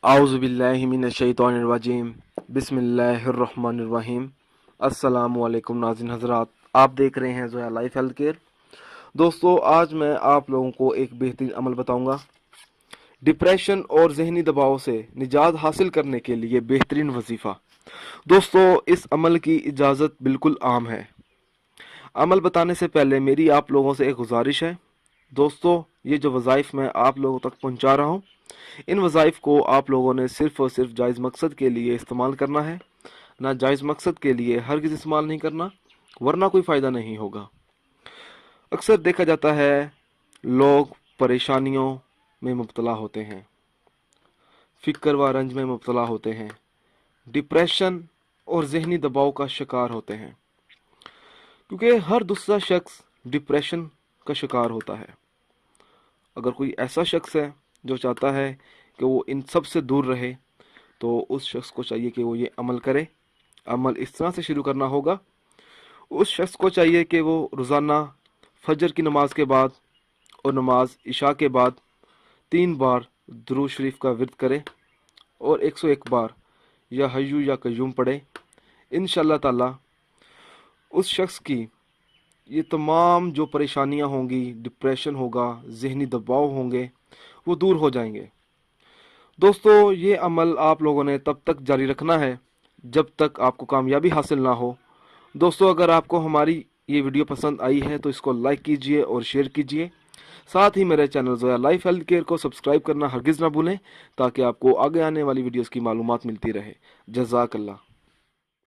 आउज़ुबिल्लाहिमिनश्शैतानिर्रजीम बिस्मिल्लाहिर्रहमानिर्रहीम। अस्सलामुअलैकुम नाज़रीन हज़रात, आप देख रहे हैं ज़ोया लाइफ हेल्थ केयर। दोस्तों, आज मैं आप लोगों को एक बेहतरीन अमल बताऊंगा। डिप्रेशन और जहनी दबाव से निजात हासिल करने के लिए बेहतरीन वजीफ़ा। दोस्तों, इस अमल की इजाज़त बिल्कुल आम है। अमल बताने से पहले मेरी आप लोगों से एक गुजारिश है। दोस्तों, ये जो वज़ाइफ मैं आप लोगों तक पहुंचा रहा हूं, इन वज़ाइफ को आप लोगों ने सिर्फ़ और सिर्फ जायज़ मकसद के लिए इस्तेमाल करना है। ना जायज़ मकसद के लिए हरगिज़ इस्तेमाल नहीं करना, वरना कोई फ़ायदा नहीं होगा। अक्सर देखा जाता है लोग परेशानियों में मुब्तला होते हैं, फ़िक्र व रंज में मुब्तला होते हैं, डिप्रेशन और जहनी दबाव का शिकार होते हैं, क्योंकि हर दूसरा शख्स डिप्रेशन का शिकार होता है। अगर कोई ऐसा शख्स है जो चाहता है कि वो इन सब से दूर रहे, तो उस शख्स को चाहिए कि वो ये अमल करे। अमल इस तरह से शुरू करना होगा। उस शख्स को चाहिए कि वो रोज़ाना फजर की नमाज के बाद और नमाज इशा के बाद 3 बार दुरूद शरीफ का विर्द करे और 101 बार या हय्यू या कय्यूम पढ़े। इंशाअल्लाह ताला उस शख्स की ये तमाम जो परेशानियां होंगी, डिप्रेशन होगा, जहनी दबाव होंगे, वो दूर हो जाएंगे। दोस्तों, ये अमल आप लोगों ने तब तक जारी रखना है जब तक आपको कामयाबी हासिल ना हो। दोस्तों, अगर आपको हमारी ये वीडियो पसंद आई है तो इसको लाइक कीजिए और शेयर कीजिए। साथ ही मेरे channel Zoya life health care को सब्सक्राइब करना हरगिज़ ना भूलें, ताकि आपको आगे आने वाली वीडियोस की मालूमात मिलती रहे। जज़ाकल्लाह।